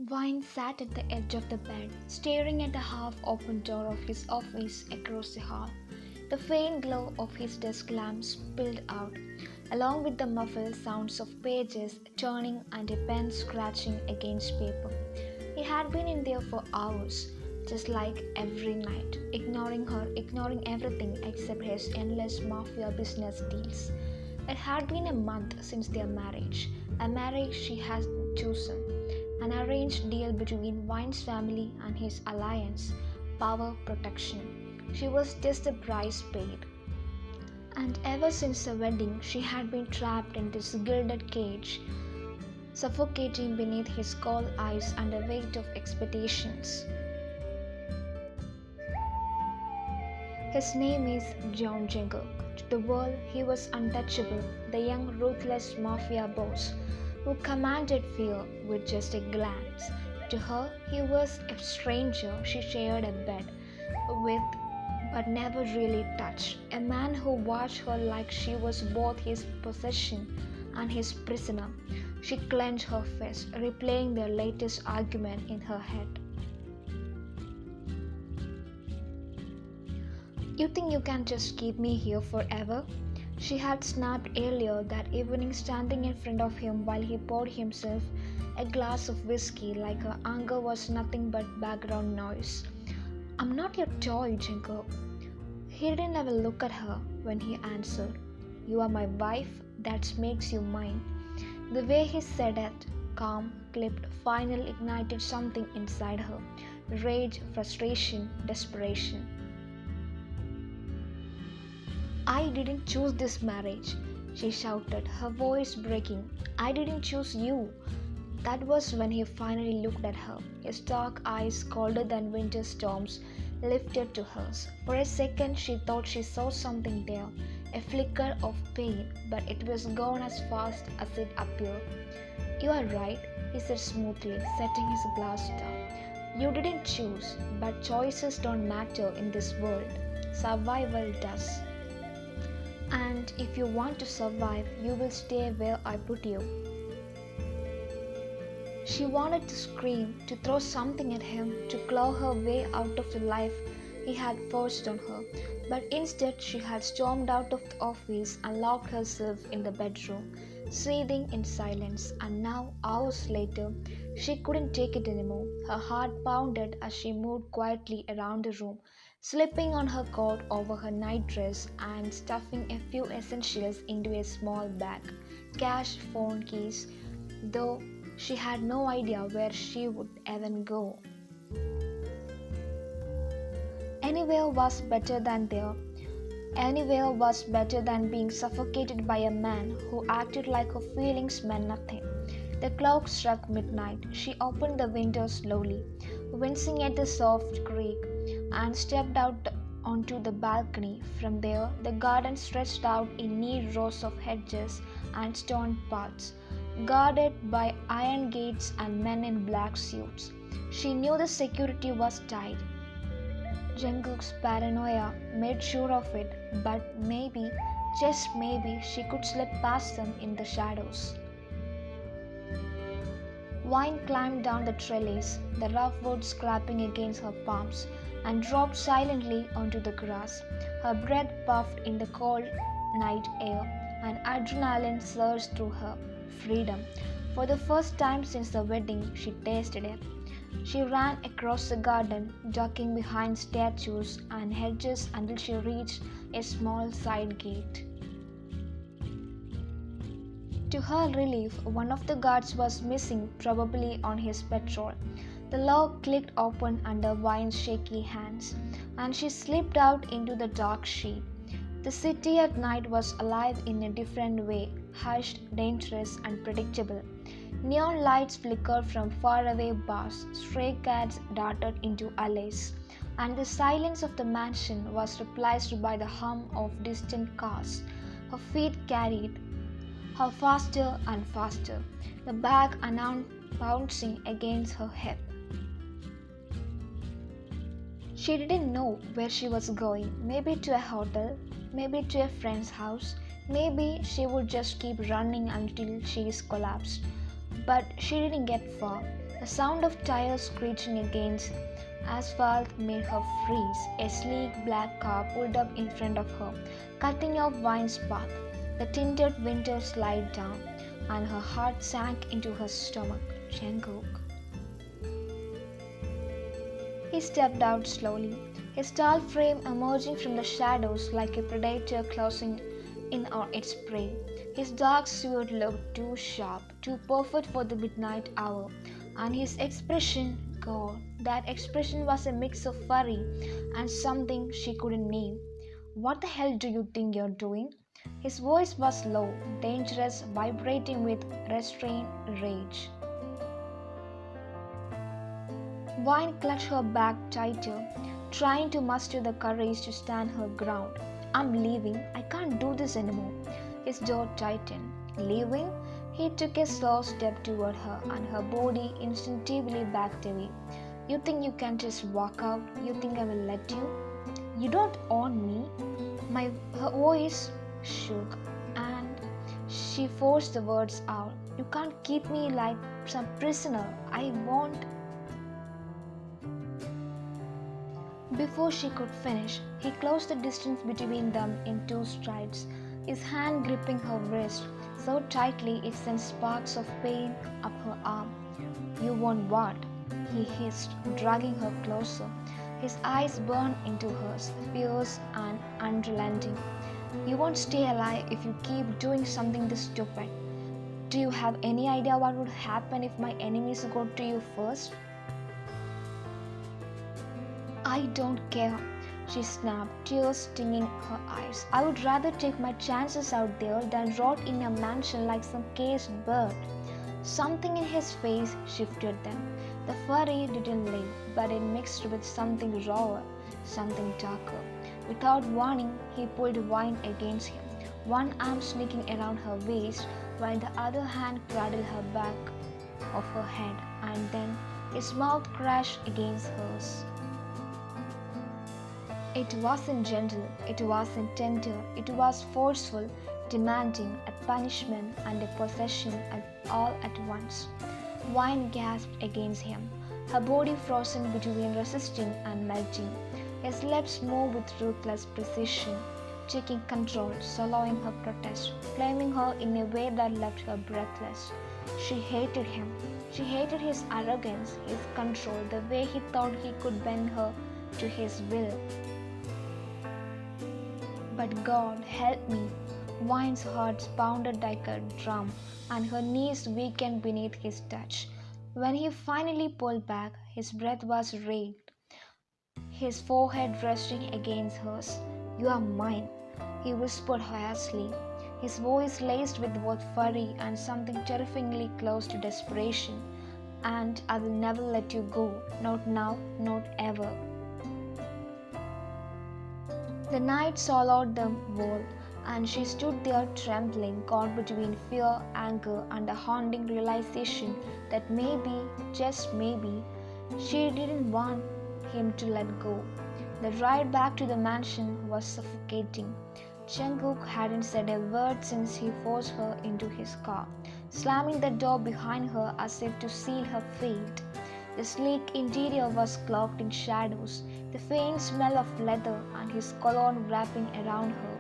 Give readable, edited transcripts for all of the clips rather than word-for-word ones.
Vine sat at the edge of the bed, staring at the half-open door of his office across the hall. The faint glow of his desk lamp spilled out, along with the muffled sounds of pages turning and a pen scratching against paper. He had been in there for hours, just like every night, ignoring her, ignoring everything except his endless mafia business deals. It had been a month since their marriage, a marriage she had chosen, an arranged deal between Vine's family and his alliance, power protection. She was just the price paid. And ever since the wedding, she had been trapped in this gilded cage, suffocating beneath his cold eyes under weight of expectations. His name is John Jungkook. To the world, he was untouchable, the young, ruthless mafia boss who commanded fear with just a glance. To her, he was a stranger she shared a bed with but never really touched, a man who watched her like she was both his possession and his prisoner. She clenched her fist, replaying their latest argument in her head. You think you can just keep me here forever? She had snapped earlier that evening, standing in front of him while he poured himself a glass of whiskey like her anger was nothing but background noise. I'm not your toy, Jungkook. He didn't even look at her when he answered. You are my wife, that makes you mine. The way he said it, calm, clipped, final ignited something inside her. Rage, frustration, desperation. I didn't choose this marriage, she shouted, her voice breaking. I didn't choose you. That was when he finally looked at her, his dark eyes, colder than winter storms, lifted to hers. For a second, she thought she saw something there, a flicker of pain, but it was gone as fast as it appeared. You are right, he said smoothly, setting his glass down. You didn't choose, but choices don't matter in this world. Survival does. And if you want to survive, you will stay where I put you. She wanted to scream, to throw something at him, to claw her way out of the life he had forced on her. But instead, she had stormed out of the office and locked herself in the bedroom, seething in silence. And now, hours later, she couldn't take it anymore. Her heart pounded as she moved quietly around the room, slipping on her coat over her nightdress and stuffing a few essentials into a small bag, cash, phone, keys, though she had no idea where she would even go. Anywhere was better than there. Anywhere was better than being suffocated by a man who acted like her feelings meant nothing. The clock struck midnight. She opened the window slowly, wincing at the soft creak, and stepped out onto the balcony. From there, the garden stretched out in neat rows of hedges and stone paths, guarded by iron gates and men in black suits. She knew the security was tight. Jungkook's paranoia made sure of it, but maybe, just maybe, she could slip past them in the shadows. Vine climbed down the trellis, the rough wood scraping against her palms, and dropped silently onto the grass. Her breath puffed in the cold night air, and adrenaline surged through her. Freedom. For the first time since the wedding, she tasted it. She ran across the garden, ducking behind statues and hedges until she reached a small side gate. To her relief, one of the guards was missing, probably on his patrol. The lock clicked open under Vine's shaky hands, and she slipped out into the dark sheet. The city at night was alive in a different way, hushed, dangerous, and predictable. Neon lights flickered from faraway bars, stray cats darted into alleys, and the silence of the mansion was replaced by the hum of distant cars. Her feet carried her faster and faster, the bag bouncing against her hip. She didn't know where she was going, maybe to a hotel, maybe to a friend's house, maybe she would just keep running until she collapsed. But she didn't get far. The sound of tires screeching against asphalt made her freeze. A sleek black car pulled up in front of her, cutting off Vine's path. The tinted window slid down, and her heart sank into her stomach. Jungkook. He stepped out slowly, his tall frame emerging from the shadows like a predator closing in on its prey. His dark suit looked too sharp, too perfect for the midnight hour, and his expression, God, that expression was a mix of worry and something she couldn't name. What the hell do you think you're doing? His voice was low, dangerous, vibrating with restrained rage. Vine clutched her back tighter, trying to muster the courage to stand her ground. I'm leaving. I can't do this anymore. His jaw tightened. Leaving? He took a slow step toward her, and her body instinctively backed away. You think you can just walk out? You think I will let you? You don't own me. Her voice shook, and she forced the words out. You can't keep me like some prisoner. I won't. Before she could finish, he closed the distance between them in two strides, his hand gripping her wrist so tightly it sent sparks of pain up her arm. You want what? He hissed, dragging her closer. His eyes burned into hers, fierce and unrelenting. You won't stay alive if you keep doing something this stupid. Do you have any idea what would happen if my enemies got to you first? I don't care, she snapped, tears stinging her eyes. I would rather take my chances out there than rot in a mansion like some caged bird. Something in his face shifted then. The fury didn't leave, but it mixed with something rawer, something darker. Without warning, he pulled Vine against him, one arm sneaking around her waist while the other hand cradled her back of her head, and then his mouth crashed against hers. It wasn't gentle, it wasn't tender, it was forceful, demanding a punishment and a possession all at once. Vine gasped against him, her body frozen between resisting and melting. His lips moved with ruthless precision, taking control, swallowing her protest, claiming her in a way that left her breathless. She hated him. She hated his arrogance, his control, the way he thought he could bend her to his will. But God help me. Vine's heart pounded like a drum, and her knees weakened beneath his touch. When he finally pulled back, his breath was ragged, his forehead resting against hers. You are mine, he whispered hoarsely, his voice laced with both fury and something terrifyingly close to desperation. And I will never let you go, not now, not ever. The night swallowed them whole, and she stood there trembling, caught between fear, anger, and a haunting realization that maybe, just maybe, she didn't want him to let go. The ride back to the mansion was suffocating. Jungkook hadn't said a word since he forced her into his car, slamming the door behind her as if to seal her fate. The sleek interior was cloaked in shadows, the faint smell of leather and his cologne wrapping around her.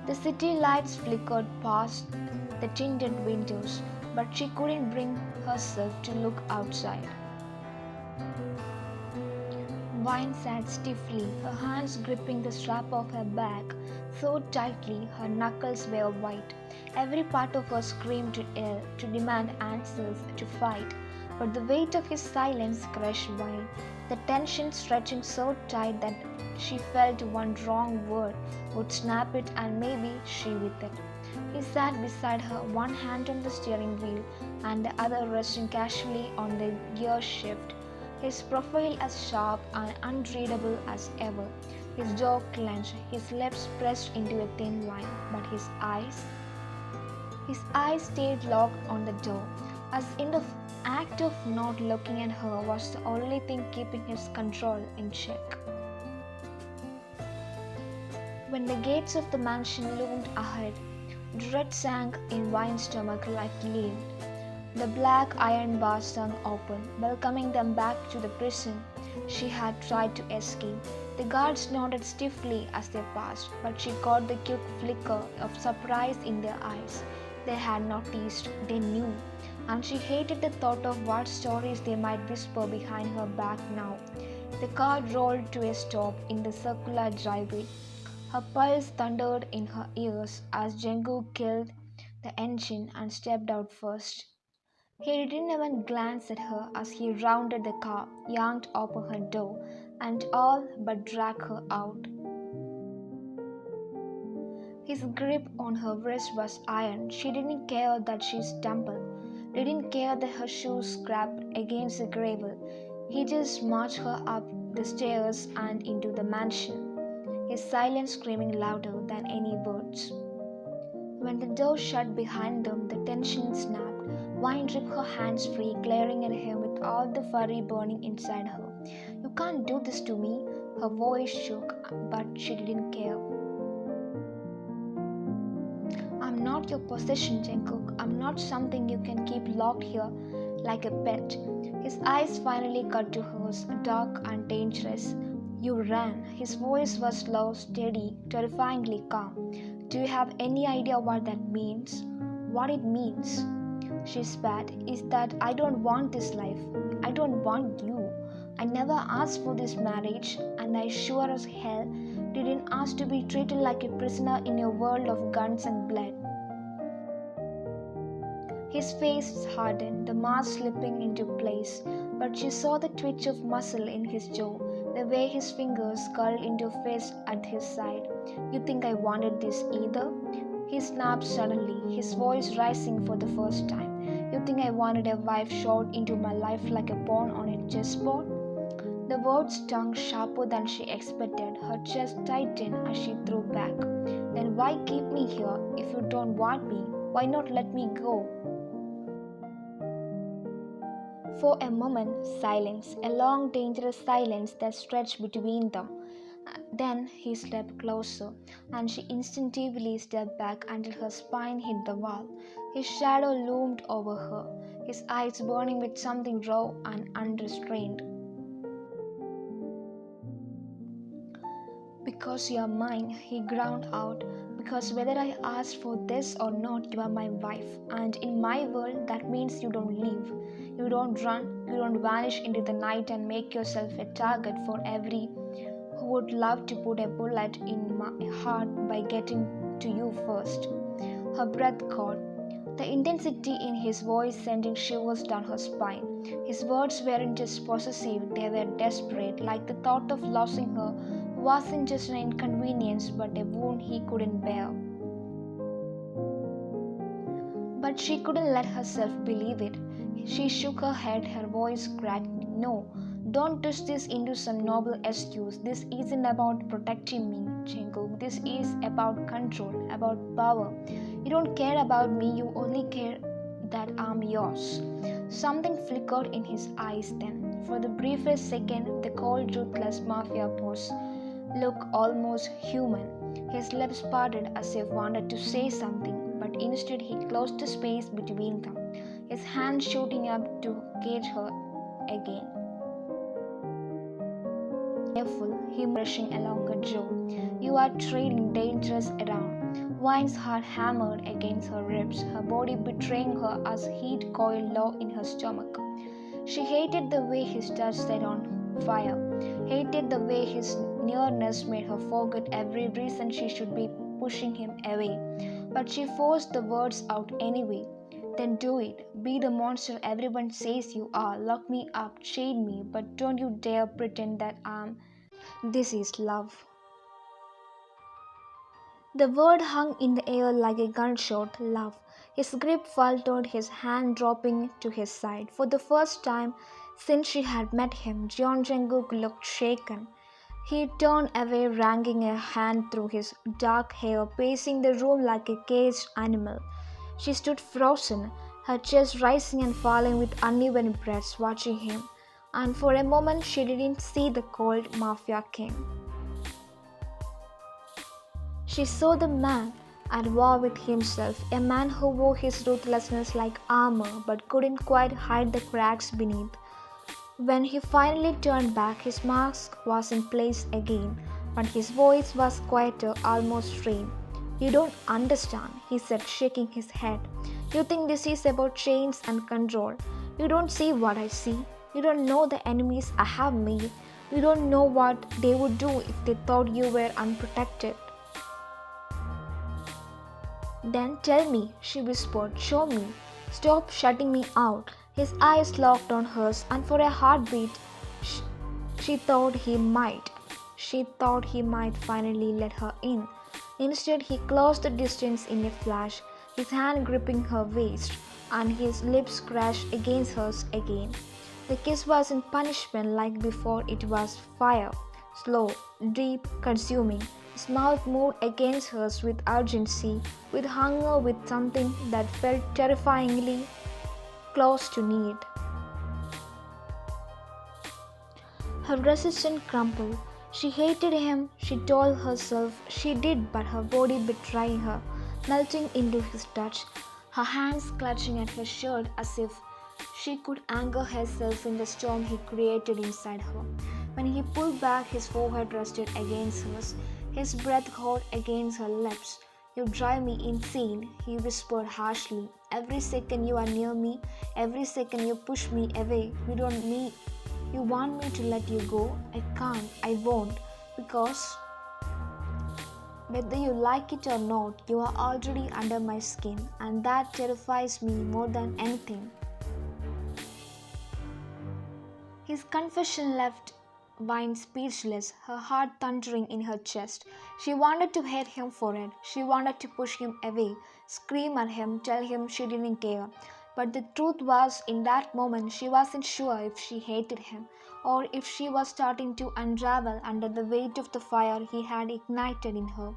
The city lights flickered past the tinted windows, but she couldn't bring herself to look outside. Vine sat stiffly, her hands gripping the strap of her bag so tightly her knuckles were white. Every part of her screamed to yell, to demand answers, to fight. But the weight of his silence crushed Vine, the tension stretching so tight that she felt one wrong word would snap it and maybe she with it. He sat beside her, one hand on the steering wheel and the other resting casually on the gear shift, his profile as sharp and unreadable as ever, his jaw clenched, his lips pressed into a thin line, but his eyes stayed locked on the door, as in the act of not looking at her was the only thing keeping his control in check. When the gates of the mansion loomed ahead, dread sank in Vine's stomach like lead. The black iron bars swung open, welcoming them back to the prison she had tried to escape. The guards nodded stiffly as they passed, but she caught the quick flicker of surprise in their eyes. They had noticed, they knew, and she hated the thought of what stories they might whisper behind her back now. The car rolled to a stop in the circular driveway. Her pulse thundered in her ears as Jungkook killed the engine and stepped out first. He didn't even glance at her as he rounded the car, yanked open her door, and all but dragged her out. His grip on her wrist was iron. She didn't care that she stumbled, didn't care that her shoes scraped against the gravel. He just marched her up the stairs and into the mansion, his silence screaming louder than any words. When the door shut behind them, the tension snapped. Wine ripped her hands free, glaring at him with all the fury burning inside her. "You can't do this to me." Her voice shook, but she didn't care. "I'm not your possession, Jungkook. I'm not something you can keep locked here like a pet." His eyes finally cut to hers, dark and dangerous. "You ran." His voice was low, steady, terrifyingly calm. "Do you have any idea what that means?" "What it means?" She spat. "Is that I don't want this life. I don't want you. I never asked for this marriage, and I sure as hell didn't ask to be treated like a prisoner in a world of guns and blood." His face hardened, the mask slipping into place, but she saw the twitch of muscle in his jaw, the way his fingers curled into fists at his side. "You think I wanted this either?" He snapped suddenly, his voice rising for the first time. "You think I wanted a wife shot into my life like a pawn on a chessboard?" The words stung sharper than she expected. Her chest tightened as she threw back. "Then why keep me here? If you don't want me, why not let me go?" For a moment, silence, a long, dangerous silence that stretched between them. Then he stepped closer, and she instinctively stepped back until her spine hit the wall. His shadow loomed over her, his eyes burning with something raw and unrestrained. "Because you are mine," he ground out. "Because whether I asked for this or not, you are my wife. And in my world, that means you don't leave. You don't run. You don't vanish into the night and make yourself a target for every who would love to put a bullet in my heart by getting to you first." Her breath caught, the intensity in his voice sending shivers down her spine. His words weren't just possessive, they were desperate, like the thought of losing her wasn't just an inconvenience but a wound he couldn't bear. But she couldn't let herself believe it. She shook her head, her voice cracked. "No, don't twist this into some noble excuse. This isn't about protecting me, Jungkook. This is about control, about power. You don't care about me, you only care that I'm yours." Something flickered in his eyes then. For the briefest second, the cold, ruthless mafia boss looked almost human. His lips parted as if wanted to say something, but instead he closed the space between them, his hand shooting up to cage her again. "Careful," he brushing along her jaw. "You are treading dangerous around." Wine's heart hammered against her ribs, her body betraying her as heat coiled low in her stomach. She hated the way his touch set on fire, hated the way his nearness made her forget every reason she should be pushing him away. But she forced the words out anyway. "Then do it. Be the monster everyone says you are. Lock me up, chain me, but don't you dare pretend that I'm..." "This is love." The word hung in the air like a gunshot. Love. His grip faltered, his hand dropping to his side. For the first time since she had met him, Jungkook looked shaken. He turned away, wrangling a hand through his dark hair, pacing the room like a caged animal. She stood frozen, her chest rising and falling with uneven breaths, watching him. And for a moment she didn't see the cold mafia king. She saw the man, at war with himself, a man who wore his ruthlessness like armor but couldn't quite hide the cracks beneath. When he finally turned back, his mask was in place again, but his voice was quieter, almost strained. "You don't understand," he said, shaking his head. "You think this is about chains and control. You don't see what I see. You don't know the enemies I have made. You don't know what they would do if they thought you were unprotected." "Then tell me," she whispered. "Show me. Stop shutting me out." His eyes locked on hers, and for a heartbeat, sh- she thought he might. She thought he might finally let her in. Instead, he closed the distance in a flash, his hand gripping her waist, and his lips crashed against hers again. The kiss wasn't punishment like before, it was fire, slow, deep, consuming. His mouth moved against hers with urgency, with hunger, with something that felt terrifyingly close to need. Her resistance crumbled. She hated him, she told herself she did, but her body betraying her, melting into his touch, her hands clutching at his shirt as if she could anchor herself in the storm he created inside her. When he pulled back, his forehead rested against hers, his breath hot against her lips. "You drive me insane," he whispered harshly. "Every second you are near me, every second you push me away. You want me to let you go? I can't, I won't, because whether you like it or not, you are already under my skin, and that terrifies me more than anything." His confession left Vine speechless, her heart thundering in her chest. She wanted to hate him for it. She wanted to push him away, scream at him, tell him she didn't care. But the truth was, in that moment, she wasn't sure if she hated him or if she was starting to unravel under the weight of the fire he had ignited in her.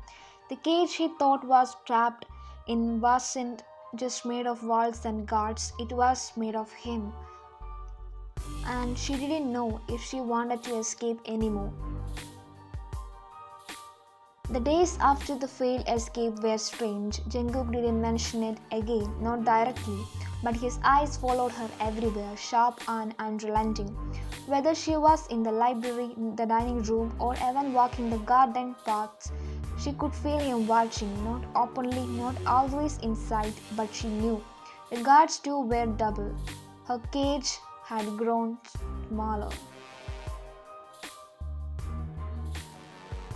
The cage he thought was trapped in wasn't just made of walls and guards, it was made of him. And she didn't know if she wanted to escape anymore. The days after the failed escape were strange. Jungkook didn't mention it again, not directly, but his eyes followed her everywhere, sharp and unrelenting. Whether she was in the library, the dining room, or even walking the garden paths, she could feel him watching, not openly, not always in sight, but she knew. The guards too were double. Her cage had grown smaller.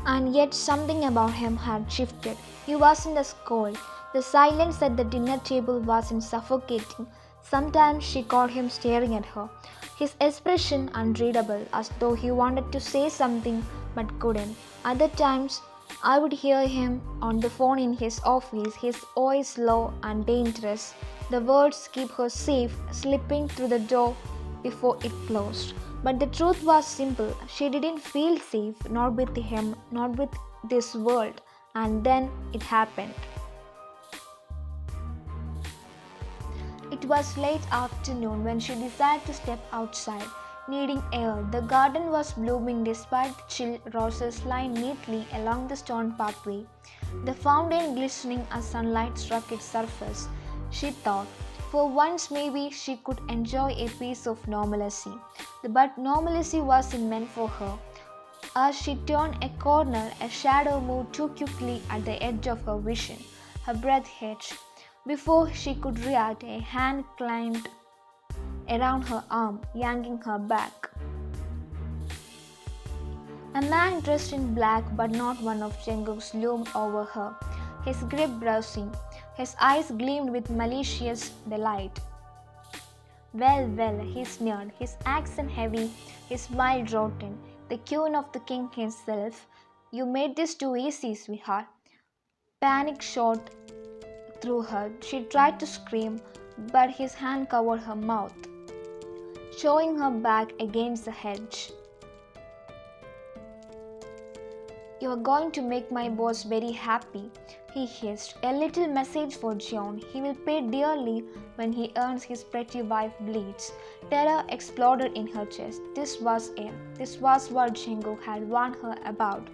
And yet something about him had shifted. He wasn't as cold. The silence at the dinner table wasn't suffocating. Sometimes she caught him staring at her, his expression unreadable, as though he wanted to say something but couldn't. Other times, I would hear him on the phone in his office, his voice low and dangerous, the words "keep her safe" slipping through the door before it closed. But the truth was simple. She didn't feel safe, not with him, not with this world. And then it happened. It was late afternoon when she decided to step outside, needing air. The garden was blooming despite the chill roses lying neatly along the stone pathway, the fountain glistening as sunlight struck its surface. She thought, for once maybe she could enjoy a piece of normalcy. But normalcy wasn't meant for her. As she turned a corner, a shadow moved too quickly at the edge of her vision. Her breath hitched. Before she could react, a hand climbed around her arm, yanking her back. A man dressed in black, but not one of Jungkook's, loomed over her, his grip browsing. His eyes gleamed with malicious delight. "Well, well," he sneered, his accent heavy, his smile rotten. "The queen of the king himself. You made this too easy, sweetheart." Panic shot through her. She tried to scream, but his hand covered her mouth, showing her back against the hedge. "You are going to make my boss very happy," he hissed. "A little message for John. He will pay dearly when he earns his pretty wife bleeds." Terror exploded in her chest. This was it. This was what Jungkook had warned her about.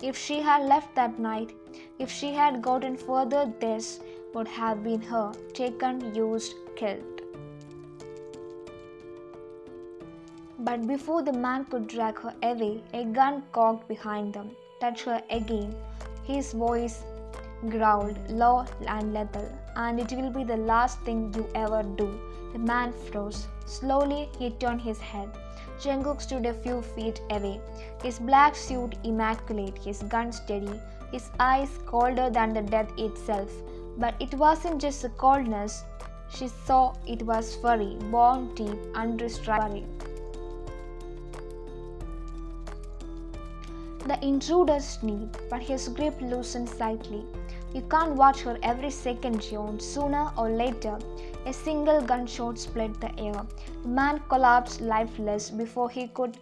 If she had left that night, if she had gotten further, this would have been her, taken, used, killed. But before the man could drag her away, a gun cocked behind them, touched her again. His voice growled, low and lethal, and it will be the last thing you ever do. The man froze. Slowly, he turned his head. Jungkook stood a few feet away, his black suit immaculate, his gun steady, his eyes colder than the death itself. But it wasn't just the coldness. She saw it was furry, bone deep, unrestrained. The intruder sneezed, but his grip loosened slightly. You can't watch her every second, John. Sooner or later, a single gunshot split the air. The man collapsed lifeless before he could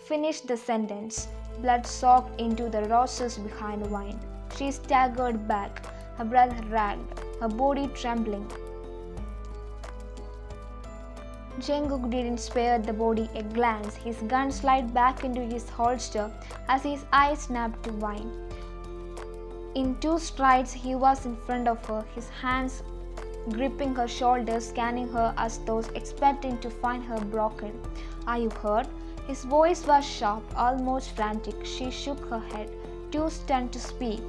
finish the sentence. Blood soaked into the roses behind Wine. She staggered back, her breath ragged, her body trembling. Jungkook didn't spare the body a glance. His gun slid back into his holster as his eyes snapped to Wine. In 2 strides, he was in front of her, his hands gripping her shoulders, scanning her as though expecting to find her broken. Are you hurt? His voice was sharp, almost frantic. She shook her head, too stunned to speak.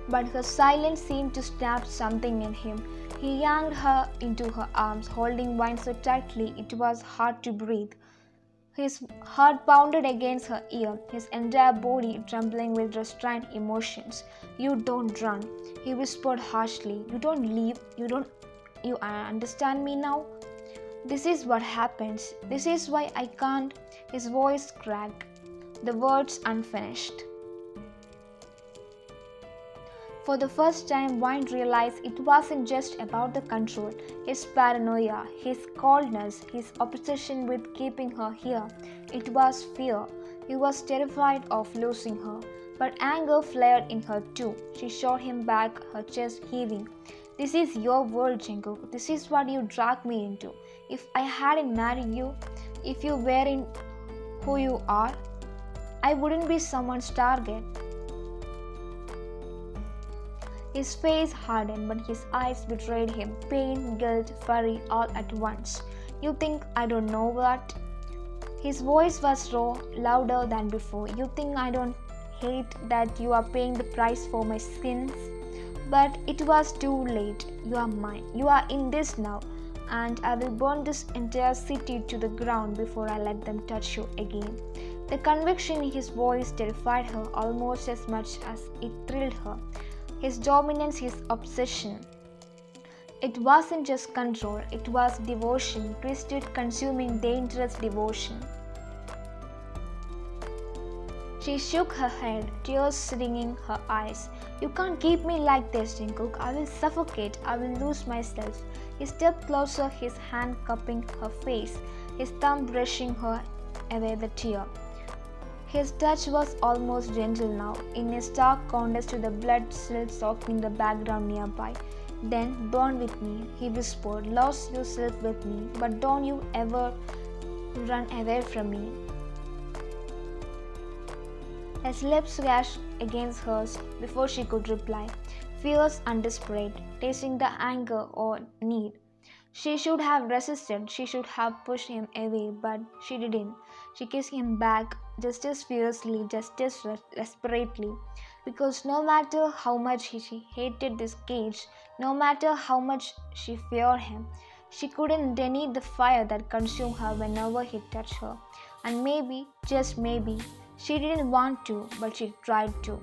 But her silence seemed to snap something in him. He yanked her into her arms, holding Wine so tightly it was hard to breathe. His heart pounded against her ear, his entire body trembling with restrained emotions. You don't run, he whispered harshly. You don't leave, you understand me now? This is what happens. This is why I can't. His voice cracked, the words unfinished. For the first time, Wine realized it wasn't just about the control, his paranoia, his coldness, his obsession with keeping her here. It was fear. He was terrified of losing her. But anger flared in her too. She shot him back, her chest heaving. This is your world, Jungkook. This is what you dragged me into. If I hadn't married you, if you weren't who you are, I wouldn't be someone's target. His face hardened, but his eyes betrayed him. Pain, guilt, fury, all at once. You think I don't know what? His voice was raw, louder than before. You think I don't hate that you are paying the price for my sins? But it was too late. You are mine. You are in this now. And I will burn this entire city to the ground before I let them touch you again. The conviction in his voice terrified her almost as much as it thrilled her. His dominance, his obsession. It wasn't just control, it was devotion, twisted, consuming, dangerous devotion. She shook her head, tears stinging her eyes. You can't keep me like this, Jungkook. I will suffocate, I will lose myself. He stepped closer, his hand cupping her face, his thumb brushing her away the tear. His touch was almost gentle now, in a stark contrast to the blood still soaking the background nearby. Then burn with me, he whispered. Lose yourself with me, but don't you ever run away from me. His lips scratched against hers before she could reply, fierce and desperate, tasting the anger or need. She should have resisted, she should have pushed him away, but she didn't. She kissed him back just as fiercely, just as desperately, because no matter how much she hated this cage, no matter how much she feared him, she couldn't deny the fire that consumed her whenever he touched her. And maybe, just maybe, she didn't want to, but she tried to.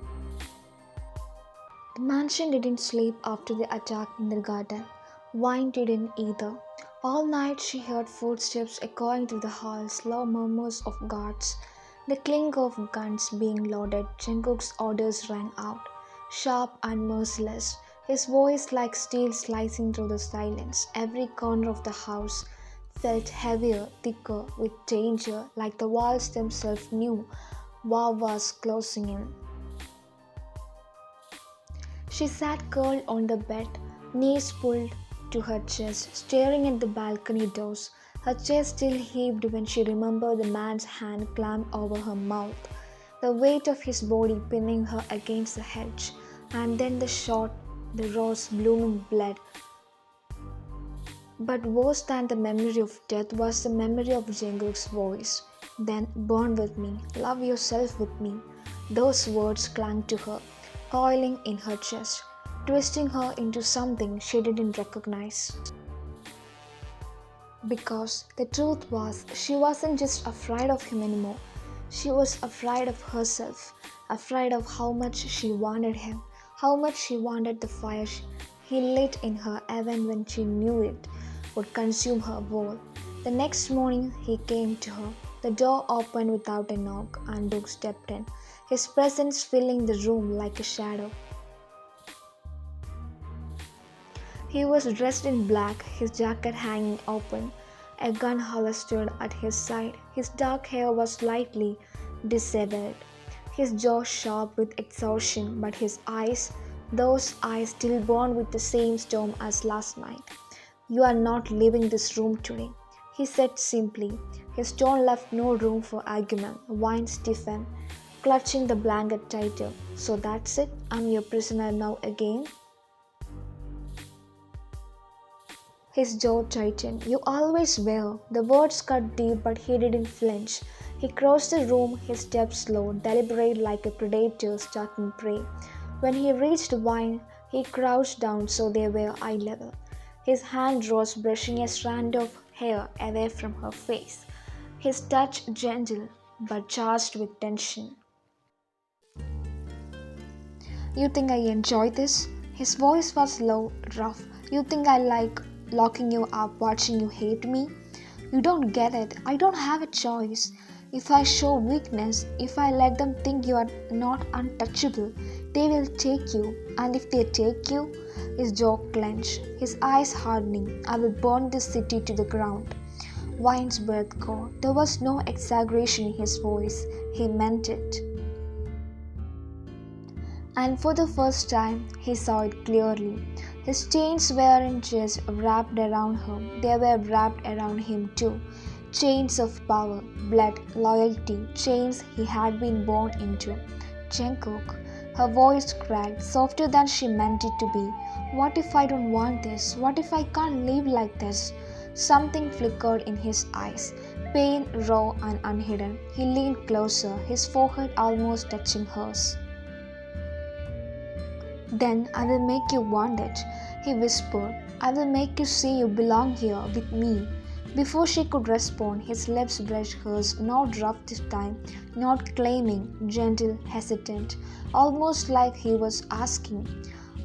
The mansion didn't sleep after the attack in the garden. Wine didn't either. All night she heard footsteps echoing through the halls, low murmurs of guards, the clink of guns being loaded. Jungkook's orders rang out, sharp and merciless, his voice like steel slicing through the silence. Every corner of the house felt heavier, thicker, with danger, like the walls themselves knew war was closing in. She sat curled on the bed, knees pulled to her chest, staring at the balcony doors, Her chest still heaved when she remembered the man's hand clamped over her mouth, the weight of his body pinning her against the hedge, and then the shot, the rose blooming blood. But worse than the memory of death was the memory of Jungkook's voice. Then burn with me, love yourself with me. Those words clung to her, coiling in her chest, twisting her into something she didn't recognize. Because the truth was, she wasn't just afraid of him anymore. She was afraid of herself, afraid of how much she wanted him, how much she wanted the fire he lit in her even when she knew it would consume her whole. The next morning he came to her. The door opened without a knock and Book stepped in, his presence filling the room like a shadow. He was dressed in black, his jacket hanging open, a gun holstered at his side. His dark hair was slightly disheveled, his jaw sharp with exhaustion, but his eyes, those eyes still burned with the same storm as last night. "You are not leaving this room today," he said simply. His tone left no room for argument. Wine stiffened, clutching the blanket tighter. "So that's it? I'm your prisoner now again?" His jaw tightened. "You always will." The words cut deep, but he didn't flinch. He crossed the room, his steps slow, deliberate like a predator stalking prey. When he reached Wine, he crouched down so they were eye level. His hand rose, brushing a strand of hair away from her face. His touch gentle, but charged with tension. "You think I enjoy this?" His voice was low, rough. "You think I like locking you up, watching you hate me? You don't get it. I don't have a choice. If I show weakness, if I let them think you are not untouchable, they will take you. And if they take you," his jaw clenched, his eyes hardening, "I will burn this city to the ground." Wine's breath caught. There was no exaggeration in his voice. He meant it. And for the first time, he saw it clearly. His chains weren't just wrapped around her, they were wrapped around him too. Chains of power, blood, loyalty, chains he had been born into. "Jungkook," her voice cracked, softer than she meant it to be. "What if I don't want this? What if I can't live like this?" Something flickered in his eyes, pain raw and unhidden. He leaned closer, his forehead almost touching hers. "Then I will make you want it," he whispered. "I will make you see you belong here with me." Before she could respond, his lips brushed hers, not rough this time, not claiming, gentle, hesitant, almost like he was asking.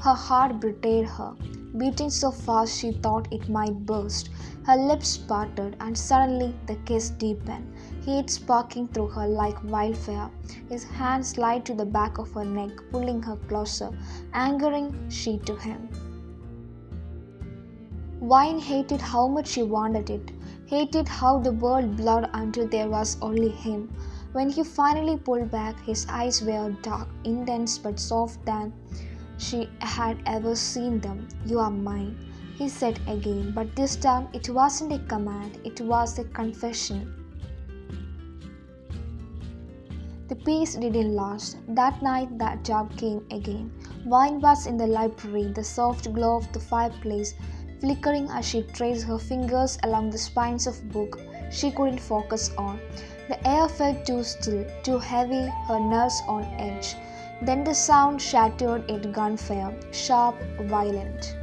Her heart betrayed her, beating so fast she thought it might burst. Her lips parted, and suddenly the kiss deepened, heat sparking through her like wildfire. His hand slid to the back of her neck, pulling her closer, angering she to him. Wine hated how much she wanted it, hated how the world blurred until there was only him. When he finally pulled back, his eyes were dark, intense but soft than she had ever seen them. "You are mine," he said again, but this time it wasn't a command, it was a confession. The peace didn't last. That night the job came again. Wine was in the library, the soft glow of the fireplace flickering as she traced her fingers along the spines of books she couldn't focus on. The air felt too still, too heavy, her nerves on edge. Then the sound shattered at gunfire, sharp, violent.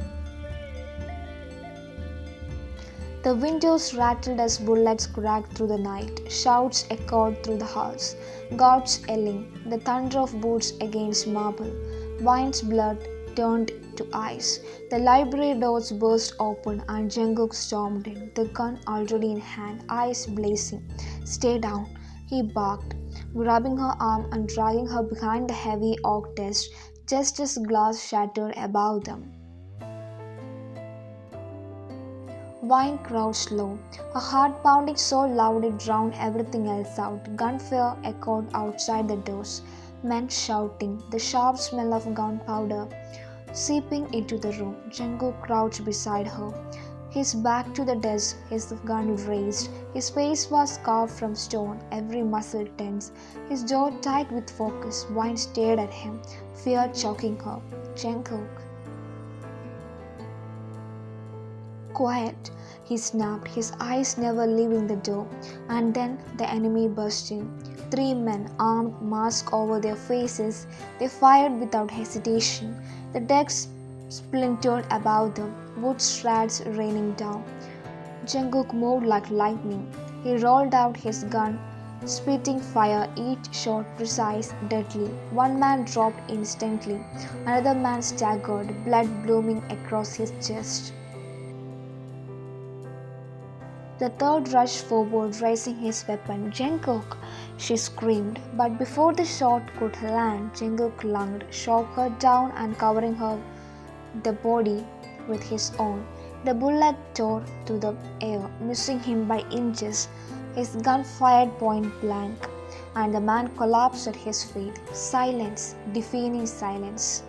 The windows rattled as bullets cracked through the night. Shouts echoed through the halls, guards yelling, the thunder of boots against marble. Wine's blood turned to ice. The library doors burst open and Jungkook stormed in, the gun already in hand, eyes blazing. "Stay down," he barked, grabbing her arm and dragging her behind the heavy oak desk just as glass shattered above them. Wine crouched low, her heart pounding so loud it drowned everything else out. Gunfire echoed outside the doors, men shouting, the sharp smell of gunpowder seeping into the room. Jungkook crouched beside her, His back to the desk, his gun raised. His face was carved from stone, every muscle tense, his jaw tight with focus. Wine stared at him, fear choking her. Jungkook. Quiet, he snapped, his eyes never leaving the door. And then the enemy burst in. 3 men, armed, mask over their faces, they fired without hesitation. The decks splintered above them, wood shreds raining down. Jungkook moved like lightning. He rolled out his gun, spitting fire, each shot precise, deadly. One man dropped instantly. Another man staggered, blood blooming across his chest. The third rushed forward, raising his weapon. "Jungkook!" she screamed. But before the shot could land, Jungkook lunged, shot her down and covering her the body with his own. The bullet tore through the air, missing him by inches. His gun fired point blank, and the man collapsed at his feet. Silence, deafening silence.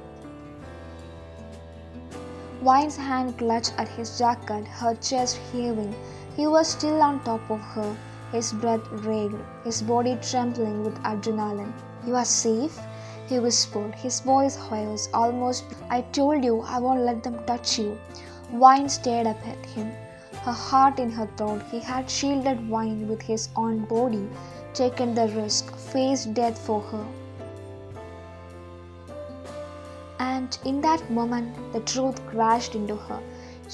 Wine's hand clutched at his jacket, her chest heaving. He was still on top of her, his breath ragged, his body trembling with adrenaline. "You are safe?" he whispered, his voice hoarse, almost. "I told you I won't let them touch you." Wine stared up at him, her heart in her throat. He had shielded Wine with his own body, taken the risk, faced death for her. And in that moment, the truth crashed into her.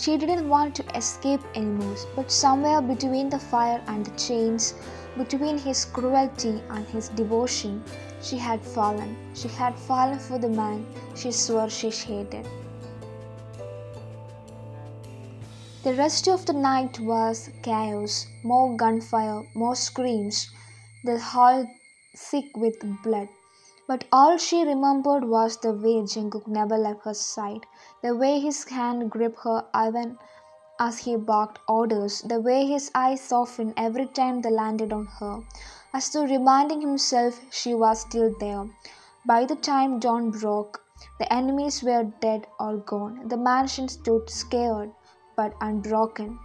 She didn't want to escape anymore, but somewhere between the fire and the chains, between his cruelty and his devotion, she had fallen. She had fallen for the man she swore she hated. The rest of the night was chaos, more gunfire, more screams, the hall thick with blood. But all she remembered was the way Jungkook never left her side, the way his hand gripped her even as he barked orders, the way his eyes softened every time they landed on her, as though reminding himself she was still there. By the time dawn broke, the enemies were dead or gone. The mansion stood scared but unbroken.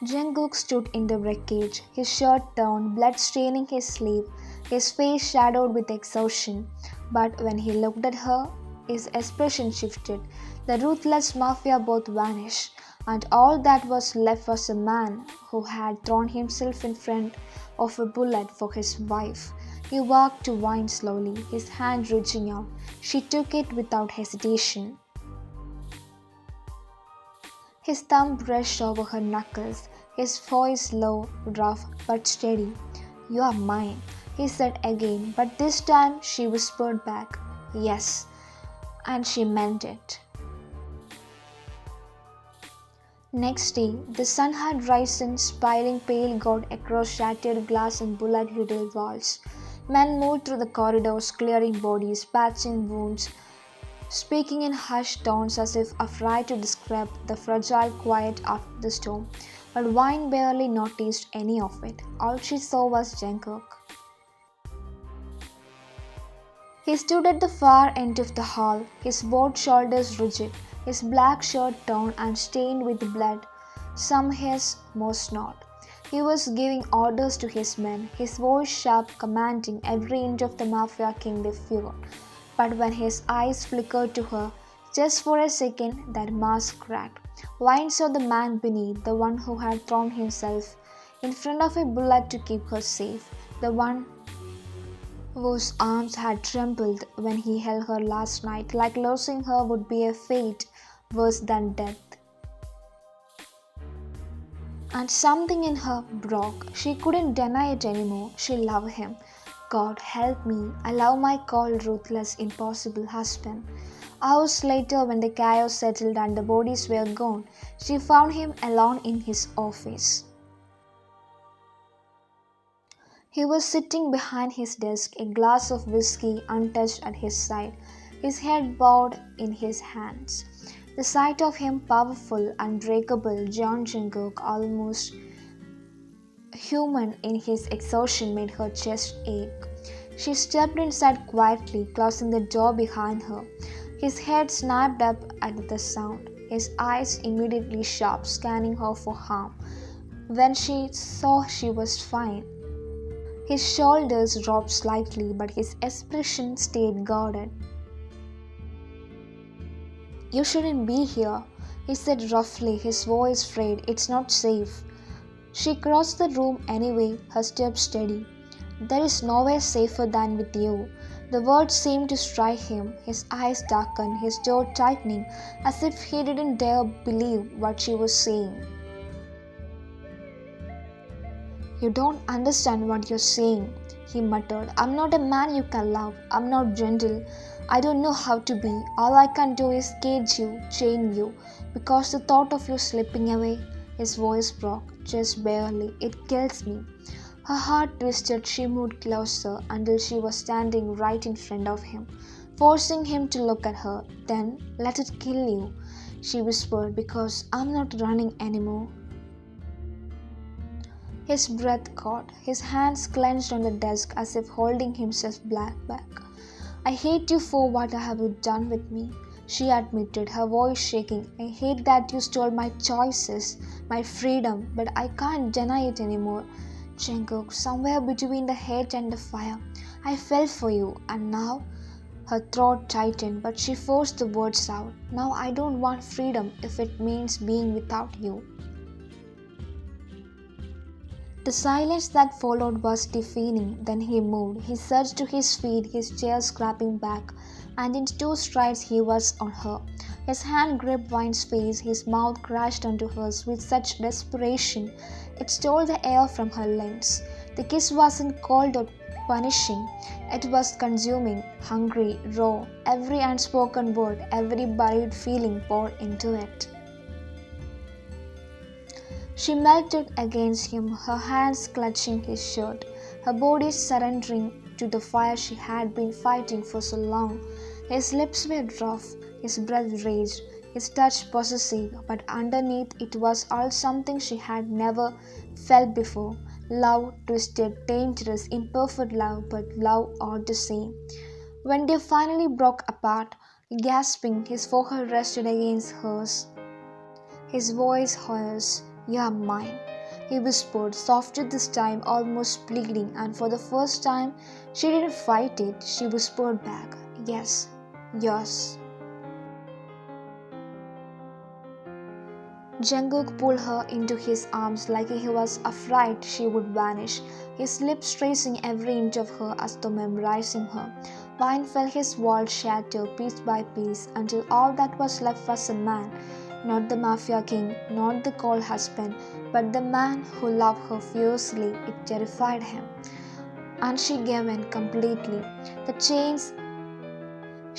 Jungkook stood in the wreckage, his shirt torn, blood staining his sleeve, his face shadowed with exhaustion. But when he looked at her, his expression shifted. The ruthless mafia both vanished, and all that was left was a man who had thrown himself in front of a bullet for his wife. He walked to Wine slowly, his hand reaching out. She took it without hesitation. His thumb brushed over her knuckles, his voice low, rough, but steady. "You are mine," he said again, but this time she whispered back, "Yes," and she meant it. Next day, the sun had risen, spilling pale gold across shattered glass and bullet-riddled walls. Men moved through the corridors, clearing bodies, patching wounds, speaking in hushed tones as if afraid to describe the fragile quiet after the storm. But Wine barely noticed any of it. All she saw was Jungkook. He stood at the far end of the hall, his broad shoulders rigid, his black shirt torn and stained with blood, some his, most not. He was giving orders to his men, his voice sharp, commanding every inch of the mafia king they feared. But when his eyes flickered to her, just for a second, that mask cracked. Wine saw the man beneath, the one who had thrown himself in front of a bullet to keep her safe, the one whose arms had trembled when he held her last night, like losing her would be a fate worse than death. And something in her broke. She couldn't deny it anymore. She loved him. God help me, I love my cold, ruthless, impossible husband. Hours later, when the chaos settled and the bodies were gone, she found him alone in his office. He was sitting behind his desk, a glass of whiskey untouched at his side, his head bowed in his hands. The sight of him, powerful, unbreakable, John Jungkook, almost human in his exhaustion, made her chest ache. She stepped inside quietly, closing the door behind her. His head snapped up at the sound. his eyes immediately sharp, scanning her for harm. When she saw she was fine, his shoulders dropped slightly, but his expression stayed guarded. "You shouldn't be here," he said roughly, his voice frayed. "It's not safe." She crossed the room anyway, her steps steady. "There is nowhere safer than with you." The words seemed to strike him, his eyes darkened, his jaw tightening, as if he didn't dare believe what she was saying. "You don't understand what you're saying," he muttered. "I'm not a man you can love. I'm not gentle. I don't know how to be. All I can do is cage you, chain you, because the thought of you slipping away," his voice broke, just barely, "it kills me." Her heart twisted. She moved closer until she was standing right in front of him, forcing him to look at her. "Then let it kill you," she whispered, "because I'm not running anymore." His breath caught, his hands clenched on the desk as if holding himself back. "I hate you for what have you done with me," she admitted, her voice shaking. "I hate that you stole my choices, my freedom, but I can't deny it anymore. Jungkook, somewhere between the hate and the fire, I fell for you, and now—" Her throat tightened, but she forced the words out. "Now I don't want freedom if it means being without you." The silence that followed was deafening. Then he moved. He surged to his feet, his chair scrapping back, and in 2 strides he was on her. His hand gripped Wine's face, his mouth crashed onto hers with such desperation it stole the air from her lungs. The kiss wasn't cold or punishing. It was consuming, hungry, raw. Every unspoken word, every buried feeling poured into it. She melted against him, her hands clutching his shirt, her body surrendering to the fire she had been fighting for so long. His lips were rough, his breath raged, his touch possessive, but underneath it was all something she had never felt before. Love, twisted, dangerous, imperfect love, but love all the same. When they finally broke apart, gasping, his forehead rested against hers. His voice hoarse. "You're mine," he whispered, softer this time, almost pleading, and for the first time she didn't fight it. She whispered back, "Yes, yours." Jungkook pulled her into his arms like he was afraid she would vanish, his lips tracing every inch of her as though memorizing her. Wine felt his walls shatter piece by piece until all that was left was a man. Not the mafia king, not the cold husband, but the man who loved her fiercely. It terrified him. And she gave in completely. The chains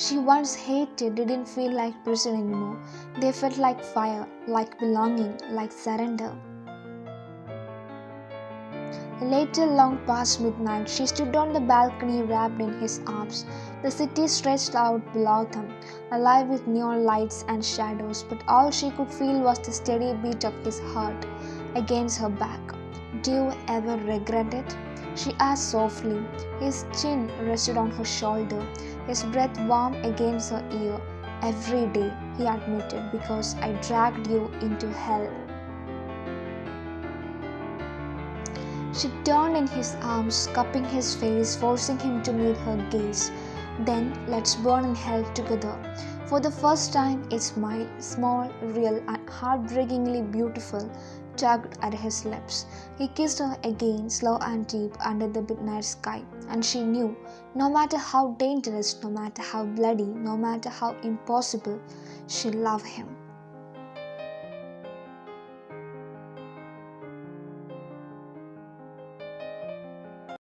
she once hated didn't feel like prison anymore. They felt like fire, like belonging, like surrender. Later, long past midnight, she stood on the balcony wrapped in his arms. The city stretched out below them, alive with neon lights and shadows, but all she could feel was the steady beat of his heart against her back. "Do you ever regret it?" she asked softly. His chin rested on her shoulder, his breath warm against her ear. "Every day," he admitted, "because I dragged you into hell." She turned in his arms, cupping his face, forcing him to meet her gaze. "Then let's burn in hell together." For the first time, a smile, small, real, and heartbreakingly beautiful, tugged at his lips. He kissed her again, slow and deep, under the midnight sky, and she knew, no matter how dangerous, no matter how bloody, no matter how impossible, she loved him.